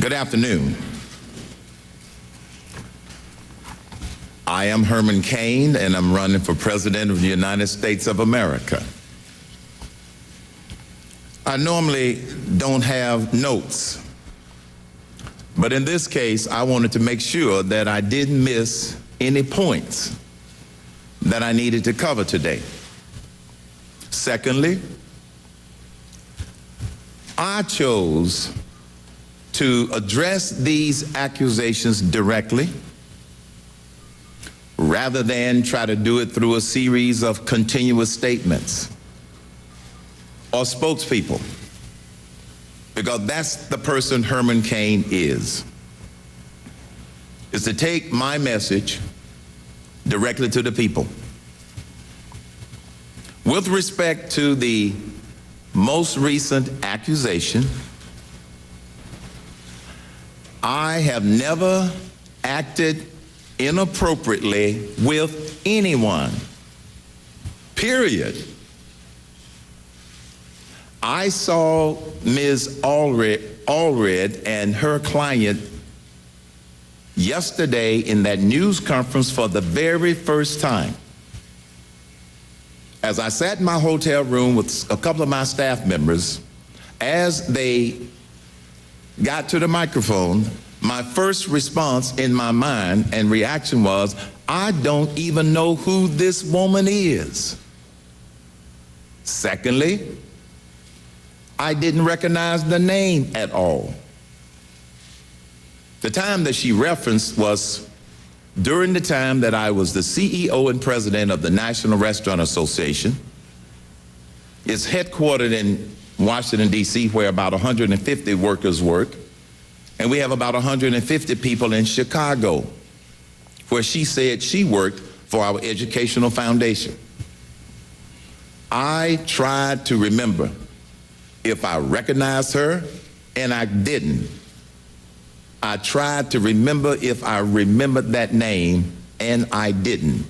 Good afternoon. I am Herman Cain, and I'm running for President of the United States of America. I normally don't have notes, but in this case, I wanted to make sure that I didn't miss any points that I needed to cover today. Secondly, I chose to address these accusations directly rather than try to do it through a series of continuous statements or spokespeople, because that's the person Herman Cain is to take my message directly to the people. With respect to the most recent accusation, I have never acted inappropriately with anyone, period. I saw Ms. Allred and her client yesterday in that news conference for the very first time. As I sat in my hotel room with a couple of my staff members, as they got to the microphone, my first response in my mind and reaction was, I don't even know who this woman is. Secondly, I didn't recognize the name at all. The time that she referenced was during the time that I was the CEO and president of the National Restaurant Association. It's headquartered in Washington, D.C., where about 150 workers work, and we have about 150 people in Chicago, where she said she worked for our educational foundation. I tried to remember if I recognized her, and I didn't. I tried to remember if I remembered that name, and I didn't.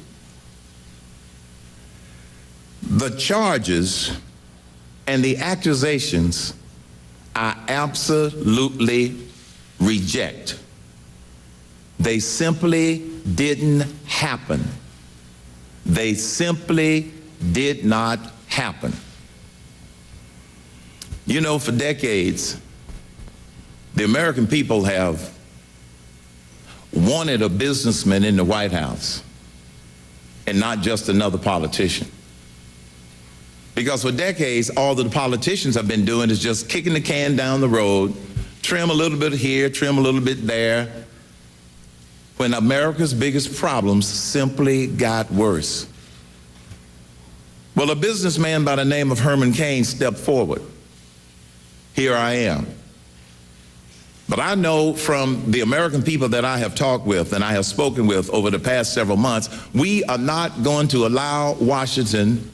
The charges and the accusations I absolutely reject. They simply didn't happen. They simply did not happen. You know, for decades, the American people have wanted a businessman in the White House and not just another politician. Because for decades, all that the politicians have been doing is just kicking the can down the road, trim a little bit here, trim a little bit there, when America's biggest problems simply got worse. Well, a businessman by the name of Herman Cain stepped forward. Here I am. But I know from the American people that I have talked with and I have spoken with over the past several months, we are not going to allow Washington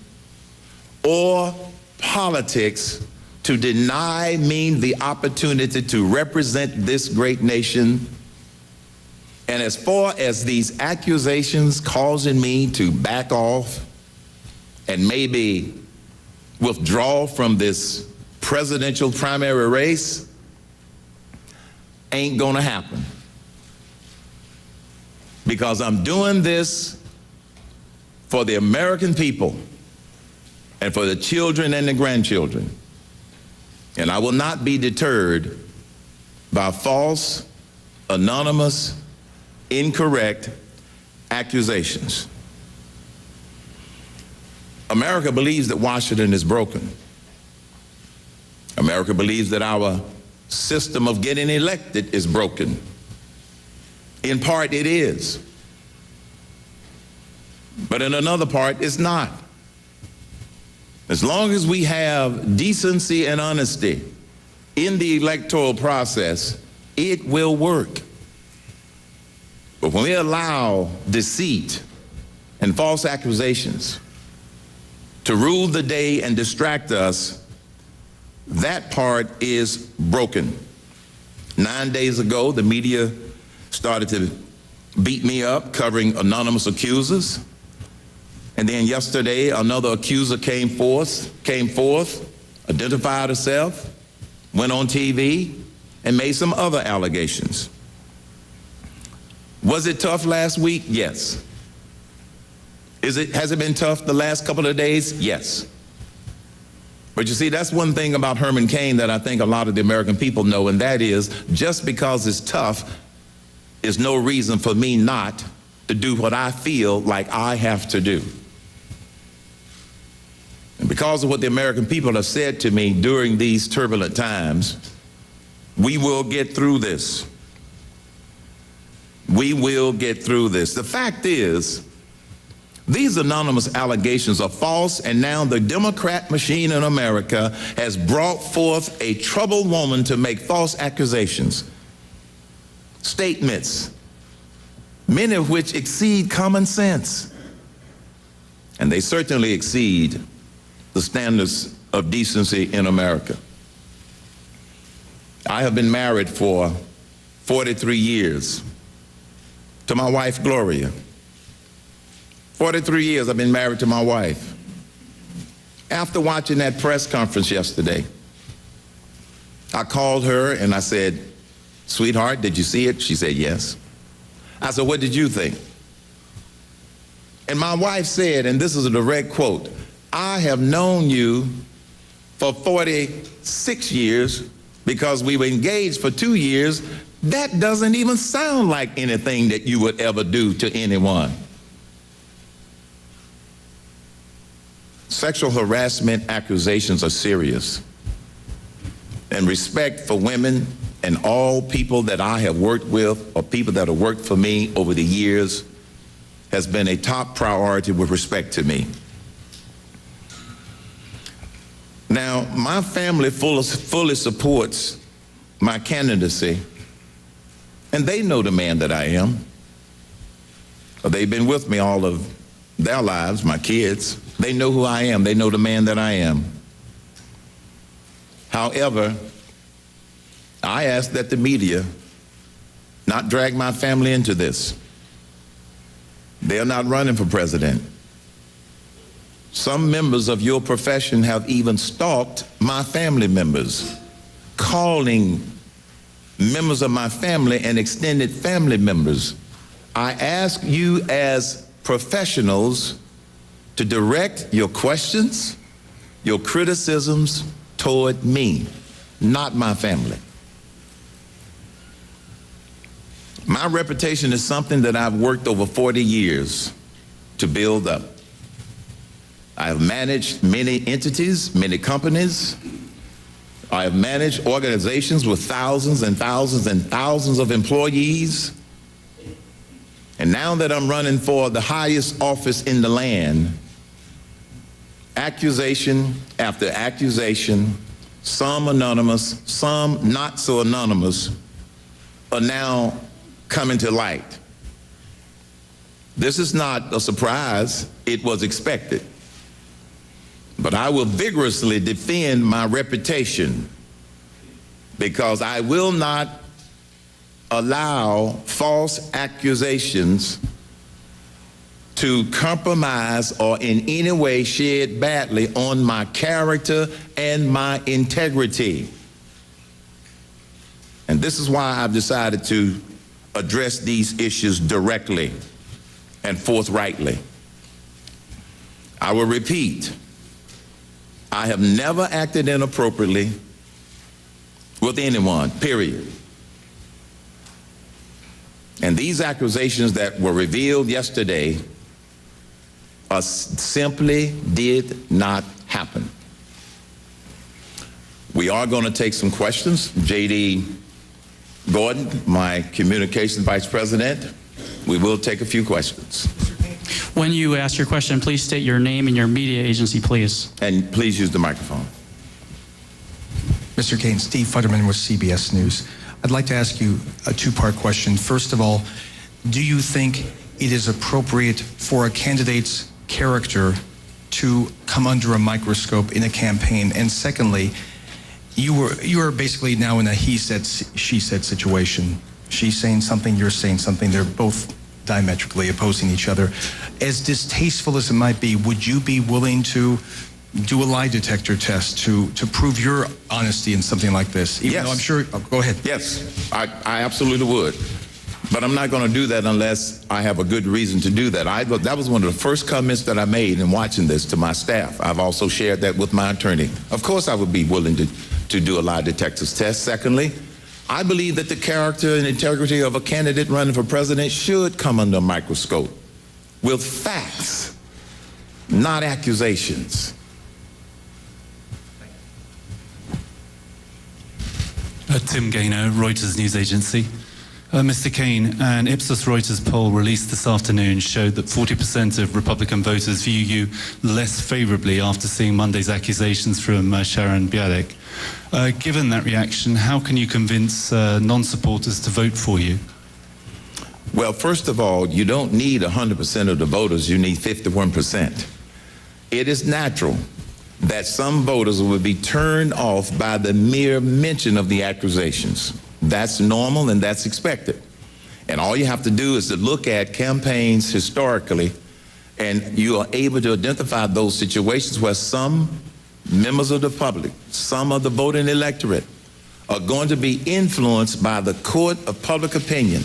or politics to deny me the opportunity to represent this great nation. And as far as these accusations causing me to back off and maybe withdraw from this presidential primary race, ain't gonna happen. Because I'm doing this for the American people and for the children and the grandchildren. And I will not be deterred by false, anonymous, incorrect accusations. America believes that Washington is broken. America believes that our system of getting elected is broken. In part, it is. But in another part, it's not. As long as we have decency and honesty in the electoral process, it will work. But when we allow deceit and false accusations to rule the day and distract us, that part is broken. 9 days ago, the media started to beat me up covering anonymous accusers. And then yesterday, another accuser came forth, identified herself, went on TV, and made some other allegations. Was it tough last week? Yes. Has it been tough the last couple of days? Yes. But you see, that's one thing about Herman Cain that I think a lot of the American people know, and that is just because it's tough is no reason for me not to do what I feel like I have to do. And because of what the American people have said to me during these turbulent times, we will get through this. We will get through this. The fact is, these anonymous allegations are false, and now the Democrat machine in America has brought forth a troubled woman to make false accusations, statements, many of which exceed common sense. And they certainly exceed the standards of decency in America. I have been married for 43 years to my wife, Gloria. 43 years I've been married to my wife. After watching that press conference yesterday, I called her and I said, "Sweetheart, did you see it?" She said, "Yes." I said, "What did you think?" And my wife said, and this is a direct quote, "I have known you for 46 years because we were engaged for 2 years. That doesn't even sound like anything that you would ever do to anyone." Sexual harassment accusations are serious, and respect for women and all people that I have worked with or people that have worked for me over the years has been a top priority with respect to me. Now, my family fully supports my candidacy, and they know the man that I am. They've been with me all of their lives, my kids. They know who I am. They know the man that I am. However, I ask that the media not drag my family into this. They're not running for president. Some members of your profession have even stalked my family members, calling members of my family and extended family members. I ask you as professionals to direct your questions, your criticisms toward me, not my family. My reputation is something that I've worked over 40 years to build up. I have managed many entities, many companies. I have managed organizations with thousands and thousands and thousands of employees. And now that I'm running for the highest office in the land, accusation after accusation, some anonymous, some not so anonymous, are now coming to light. This is not a surprise. It was expected. But I will vigorously defend my reputation because I will not allow false accusations to compromise or in any way shed badly on my character and my integrity. And this is why I've decided to address these issues directly and forthrightly. I will repeat, I have never acted inappropriately with anyone, period. And these accusations that were revealed yesterday simply did not happen. We are going to take some questions. J.D. Gordon, my communications vice president, we will take a few questions. When you ask your question, please state your name and your media agency, please. And please use the microphone. Mr. Cain, Steve Futterman with CBS News. I'd like to ask you a two-part question. First of all, do you think it is appropriate for a candidate's character to come under a microscope in a campaign? And secondly, you are basically now in a he said, she said situation. She's saying something, you're saying something. They're both diametrically opposing each other. As distasteful as it might be, would you be willing to do a lie detector test to prove your honesty in something like this? Even Yes. though I'm sure, go ahead. Yes, I absolutely would. But I'm not going to do that unless I have a good reason to do that. That was one of the first comments that I made in watching this to my staff. I've also shared that with my attorney. Of course, I would be willing to do a lie detector's test. Secondly, I believe that the character and integrity of a candidate running for president should come under a microscope with facts, not accusations. Tim Gaynor, Reuters News Agency. Mr. Cain, an Ipsos Reuters poll released this afternoon showed that 40% of Republican voters view you less favorably after seeing Monday's accusations from Sharon Bialek. Given that reaction, how can you convince non-supporters to vote for you? Well, first of all, you don't need 100% of the voters, you need 51%. It is natural that some voters will be turned off by the mere mention of the accusations. That's normal and that's expected. And all you have to do is to look at campaigns historically, and you are able to identify those situations where some members of the public, some of the voting electorate, are going to be influenced by the court of public opinion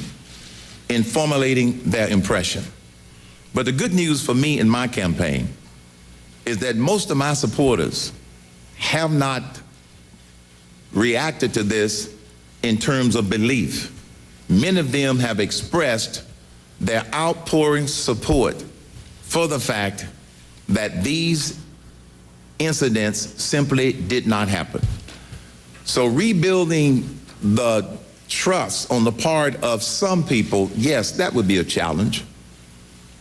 in formulating their impression. But the good news for me in my campaign is that most of my supporters have not reacted to this in terms of belief. Many of them have expressed their outpouring support for the fact that these incidents simply did not happen. So rebuilding the trust on the part of some people, yes, that would be a challenge.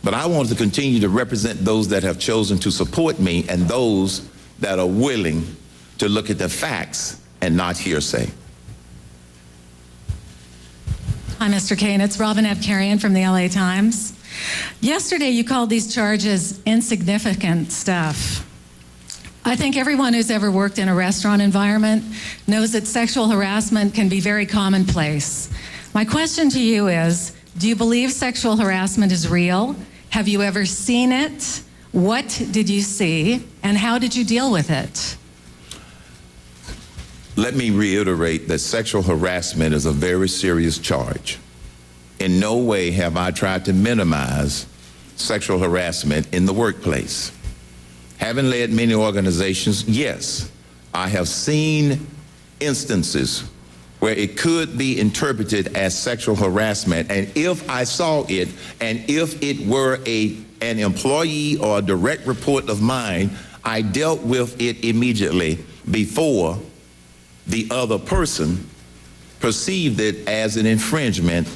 But I want to continue to represent those that have chosen to support me and those that are willing to look at the facts and not hearsay. Hi, Mr. Cain. It's Robin Abkarian from the LA Times. Yesterday, you called these charges insignificant stuff. I think everyone who's ever worked in a restaurant environment knows that sexual harassment can be very commonplace. My question to you is, do you believe sexual harassment is real? Have you ever seen it? What did you see? And how did you deal with it? Let me reiterate that sexual harassment is a very serious charge. In no way have I tried to minimize sexual harassment in the workplace. Having led many organizations, yes, I have seen instances where it could be interpreted as sexual harassment, and if I saw it, and if it were an employee or a direct report of mine, I dealt with it immediately before the other person perceived it as an infringement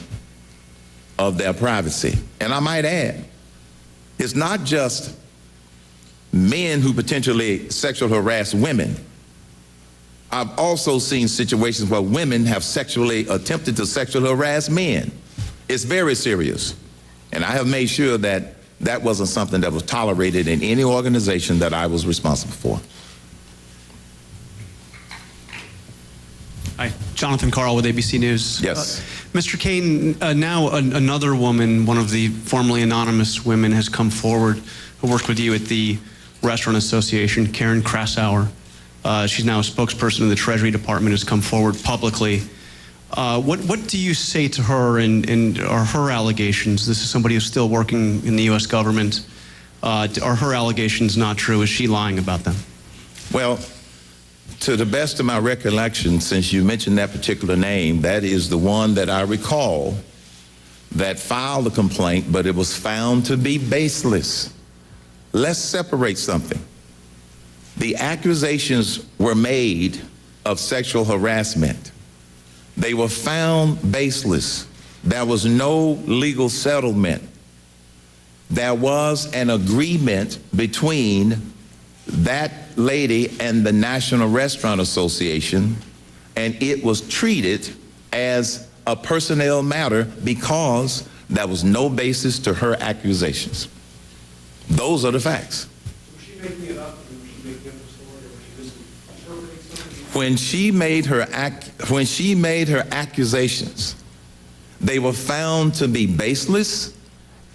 of their privacy. And I might add, it's not just men who potentially sexually harass women. I've also seen situations where women have attempted to sexually harass men. It's very serious. And I have made sure that that wasn't something that was tolerated in any organization that I was responsible for. Hi, Jonathan Carl with ABC News. Yes. Mr. Cain, now another woman, one of the formerly anonymous women, has come forward who worked with you at the Restaurant Association, Karen Krassauer. She's now a spokesperson of the Treasury Department, has come forward publicly. What do you say to her and are her allegations? This is somebody who's still working in the U.S. government. Are her allegations not true? Is she lying about them? Well, to the best of my recollection, since you mentioned that particular name, that is the one that I recall that filed a complaint, but it was found to be baseless. Let's separate something. The accusations were made of sexual harassment. They were found baseless. There was no legal settlement. There was an agreement between that lady and the National Restaurant Association, and it was treated as a personnel matter because there was no basis to her accusations. Those are the facts. Was she making it up, or was she making up a story, or was she just interpreting something? When she made her accusations, they were found to be baseless,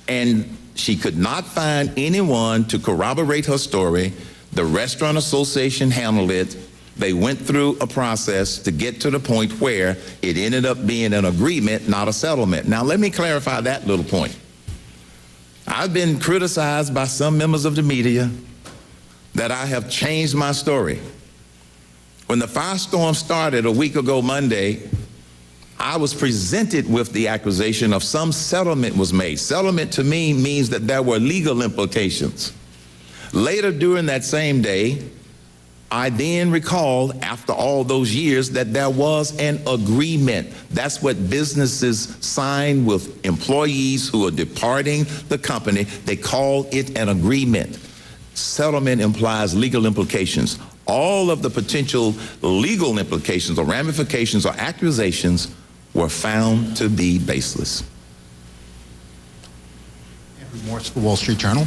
and she could not find anyone to corroborate her story. The Restaurant Association handled it. They went through a process to get to the point where it ended up being an agreement, not a settlement. Now, let me clarify that little point. I've been criticized by some members of the media that I have changed my story. When the firestorm started a week ago Monday, I was presented with the accusation of some settlement was made. Settlement to me means that there were legal implications. Later during that same day, I then recalled, after all those years, that there was an agreement. That's what businesses sign with employees who are departing the company. They call it an agreement. Settlement implies legal implications. All of the potential legal implications or ramifications or accusations were found to be baseless. Andrew Morse, the Wall Street Journal.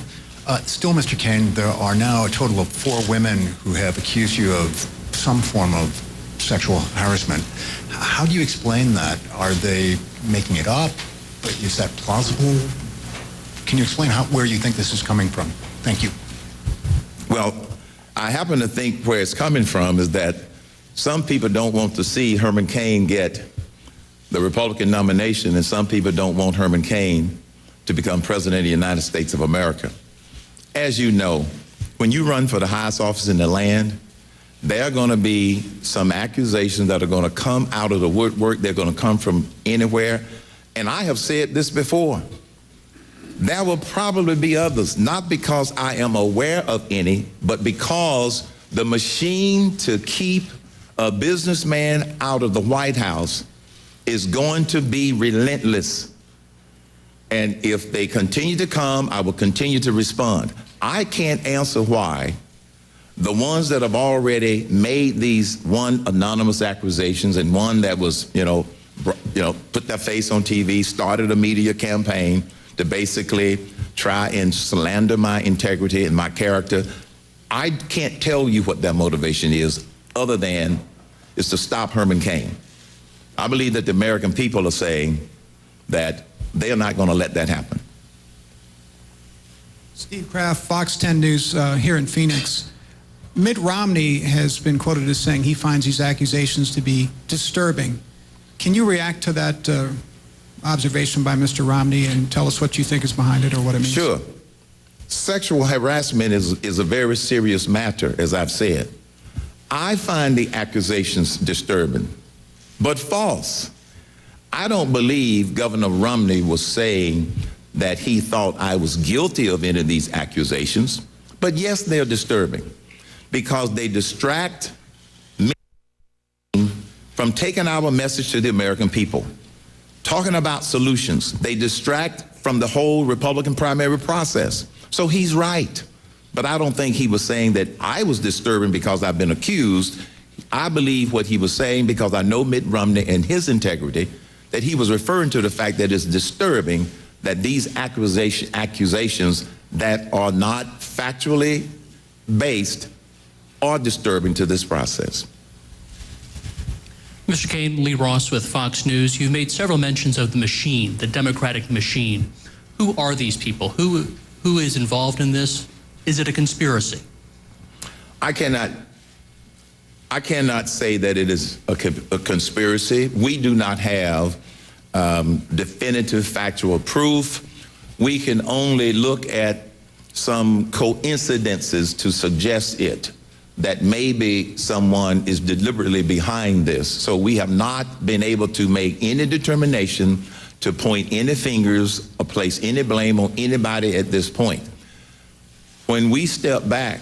Still, Mr. Cain, there are now a total of 4 women who have accused you of some form of sexual harassment. How do you explain that? Are they making it up? Is that plausible? Can you explain where you think this is coming from? Thank you. Well, I happen to think where it's coming from is that some people don't want to see Herman Cain get the Republican nomination, and some people don't want Herman Cain to become president of the United States of America. As you know, when you run for the highest office in the land, there are going to be some accusations that are going to come out of the woodwork. They're going to come from anywhere. And I have said this before. There will probably be others, not because I am aware of any, but because the machine to keep a businessman out of the White House is going to be relentless. And if they continue to come, I will continue to respond. I can't answer why the ones that have already made these anonymous accusations and one that was, put their face on TV, started a media campaign to basically try and slander my integrity and my character. I can't tell you what their motivation is other than is to stop Herman Cain. I believe that the American people are saying that they're not going to let that happen. Steve Kraft, Fox 10 News here in Phoenix. Mitt Romney has been quoted as saying he finds these accusations to be disturbing. Can you react to that observation by Mr. Romney and tell us what you think is behind it or what it means? Sure. Sexual harassment is a very serious matter, as I've said. I find the accusations disturbing, but false. I don't believe Governor Romney was saying that he thought I was guilty of any of these accusations, but yes, they're disturbing because they distract me from taking our message to the American people, talking about solutions. They distract from the whole Republican primary process. So he's right, but I don't think he was saying that I was disturbing because I've been accused. I believe what he was saying, because I know Mitt Romney and his integrity, that he was referring to the fact that it's disturbing that these accusations that are not factually based are disturbing to this process. Mr. Cain, Lee Ross with Fox News. You've made several mentions of the machine, the Democratic machine. Who are these people? Who is involved in this? Is it a conspiracy? I cannot say that it is a conspiracy. We do not have definitive factual proof. We can only look at some coincidences to suggest it, that maybe someone is deliberately behind this. So we have not been able to make any determination to point any fingers or place any blame on anybody at this point. When we step back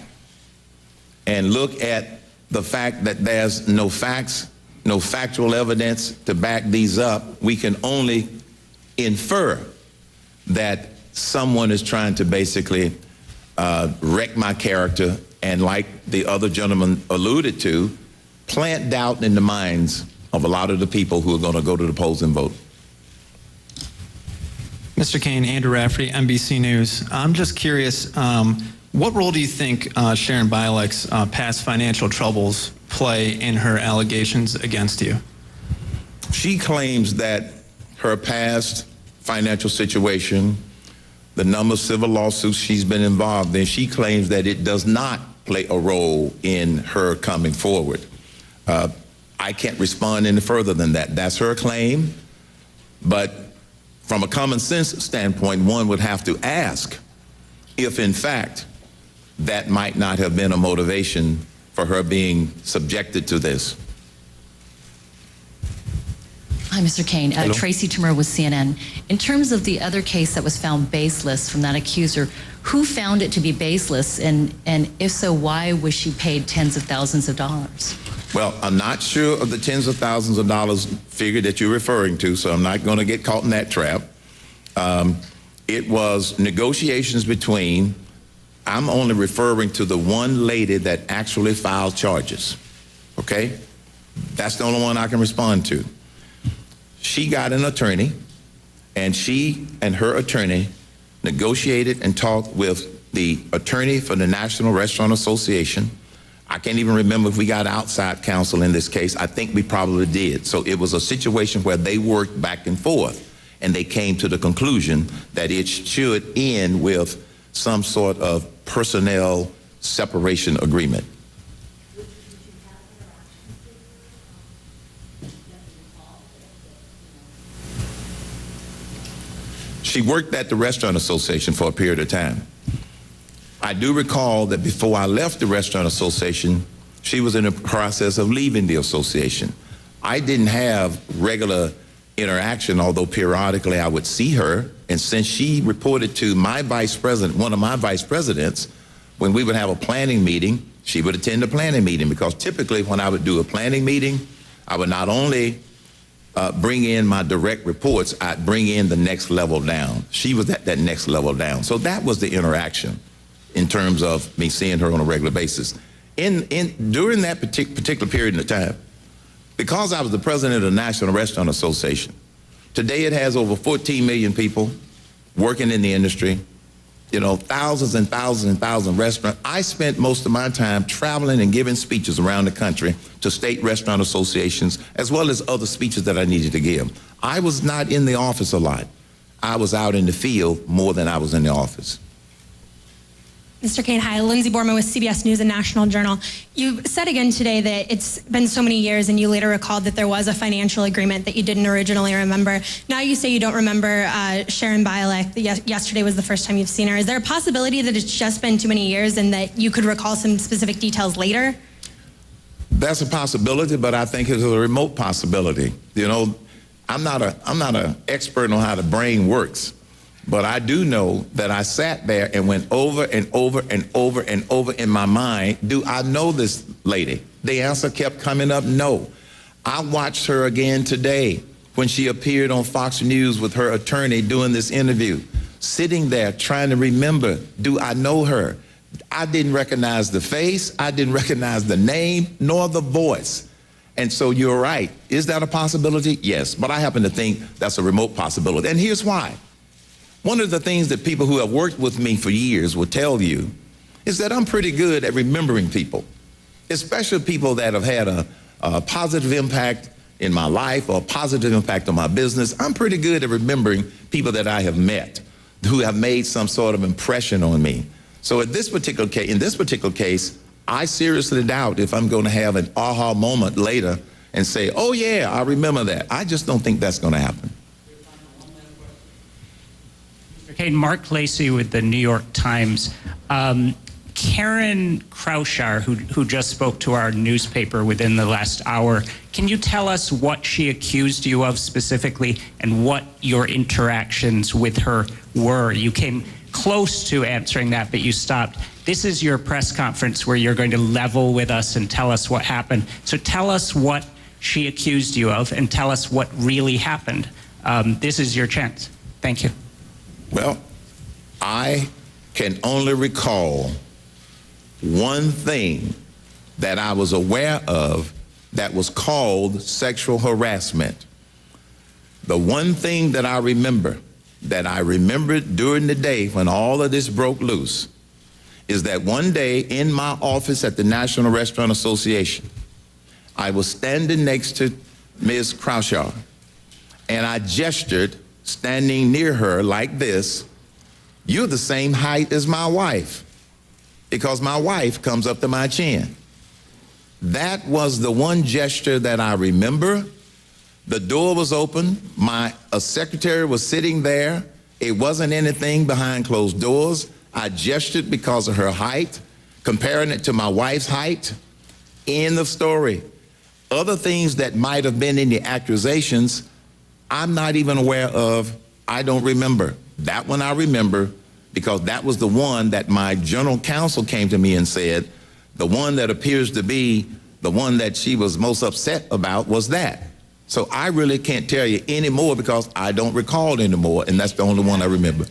and look at the fact that there's no facts, no factual evidence to back these up, we can only infer that someone is trying to basically wreck my character and, like the other gentleman alluded to, plant doubt in the minds of a lot of the people who are going to go to the polls and vote. Mr. Cain, Andrew Rafferty, NBC News. I'm just curious, what role do you think Sharon Bialik's past financial troubles play in her allegations against you? She claims that her past financial situation, the number of civil lawsuits she's been involved in, she claims that it does not play a role in her coming forward. I can't respond any further than that. That's her claim, but from a common sense standpoint, one would have to ask if, in fact, that might not have been a motivation for her being subjected to this. Hi, Mr. Cain. Tracy Timur with CNN. In terms of the other case that was found baseless from that accuser, who found it to be baseless, and if so, why was she paid tens of thousands of dollars? Well, I'm not sure of the tens of thousands of dollars figure that you're referring to, so I'm not going to get caught in that trap. It was negotiations between, I'm only referring to the one lady that actually filed charges, okay? That's the only one I can respond to. She got an attorney, and she and her attorney negotiated and talked with the attorney for the National Restaurant Association. I can't even remember if we got outside counsel in this case. I think we probably did. So it was a situation where they worked back and forth, and they came to the conclusion that it should end with some sort of personnel separation agreement. She worked at the Restaurant Association for a period of time. I do recall that before I left the Restaurant Association, she was in the process of leaving the association. I didn't have regular interaction, although periodically I would see her. And since she reported to my vice president, one of my vice presidents, when we would have a planning meeting, she would attend the planning meeting, because typically when I would do a planning meeting, I would not only bring in my direct reports, I'd bring in the next level down. She was at that next level down. So that was the interaction in terms of me seeing her on a regular basis. During that particular period of time, because I was the president of the National Restaurant Association, today it has over 14 million people working in the industry, you know, thousands and thousands and thousands of restaurants. I spent most of my time traveling and giving speeches around the country to state restaurant associations, as well as other speeches that I needed to give. I was not in the office a lot. I was out in the field more than I was in the office. Mr. Cain, hi. Lindsay Borman with CBS News and National Journal. You said again today that it's been so many years, and you later recalled that there was a financial agreement that you didn't originally remember. Now you say you don't remember Sharon Bialek. Yesterday was the first time you've seen her. Is there a possibility that it's just been too many years and that you could recall some specific details later? That's a possibility, but I think it's a remote possibility. You know, I'm not an expert on how the brain works. But I do know that I sat there and went over and over and over and over in my mind, do I know this lady? The answer kept coming up, no. I watched her again today when she appeared on Fox News with her attorney doing this interview, sitting there trying to remember, do I know her? I didn't recognize the face, I didn't recognize the name, nor the voice. And so you're right. Is that a possibility? Yes, but I happen to think that's a remote possibility. And here's why. One of the things that people who have worked with me for years will tell you is that I'm pretty good at remembering people, especially people that have had a positive impact in my life or a positive impact on my business. I'm pretty good at remembering people that I have met who have made some sort of impression on me. So in this particular case, I seriously doubt if I'm going to have an aha moment later and say, oh yeah, I remember that. I just don't think that's going to happen. Okay, Mark Lacey with the New York Times. Karen Kraushaar, who just spoke to our newspaper within the last hour, can you tell us what she accused you of specifically and what your interactions with her were? You came close to answering that, but you stopped. This is your press conference where you're going to level with us and tell us what happened. So tell us what she accused you of and tell us what really happened. This is your chance. Thank you. Well, I can only recall one thing that I was aware of that was called sexual harassment. The one thing that I remembered during the day when all of this broke loose is that one day in my office at the National Restaurant Association, I was standing next to Ms. Kraushaar, and I gestured, standing near her like this, you're the same height as my wife. because my wife comes up to my chin. That was the one gesture that I remember. The door was open. A secretary was sitting there. It wasn't anything behind closed doors. I gestured because of her height, comparing it to my wife's height. End of story. Other things that might have been in the accusations, I'm not even aware of. I don't remember. That one I remember because that was the one that my general counsel came to me and said, the one that appears to be the one that she was most upset about was that. So I really can't tell you anymore because I don't recall anymore, and that's the only one I remember.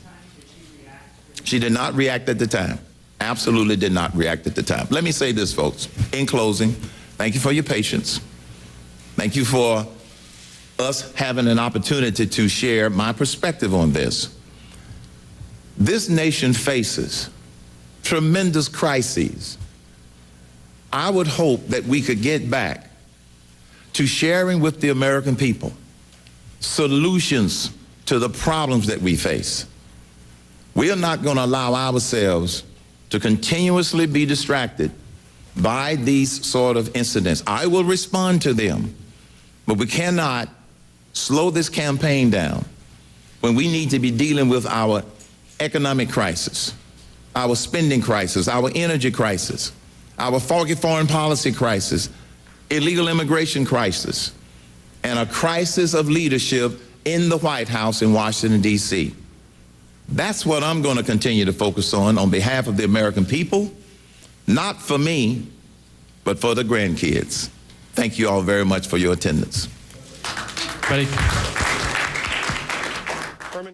She did not react at the time. Absolutely did not react at the time. Let me say this, folks. In closing, thank you for your patience. Thank you for us having an opportunity to share my perspective on this. This nation faces tremendous crises. I would hope that we could get back to sharing with the American people solutions to the problems that we face. We are not going to allow ourselves to continuously be distracted by these sort of incidents. I will respond to them, but we cannot slow this campaign down when we need to be dealing with our economic crisis, our spending crisis, our energy crisis, our foggy foreign policy crisis, illegal immigration crisis, and a crisis of leadership in the White House in Washington, D.C. That's what I'm going to continue to focus on behalf of the American people, not for me, but for the grandkids. Thank you all very much for your attendance. Ready?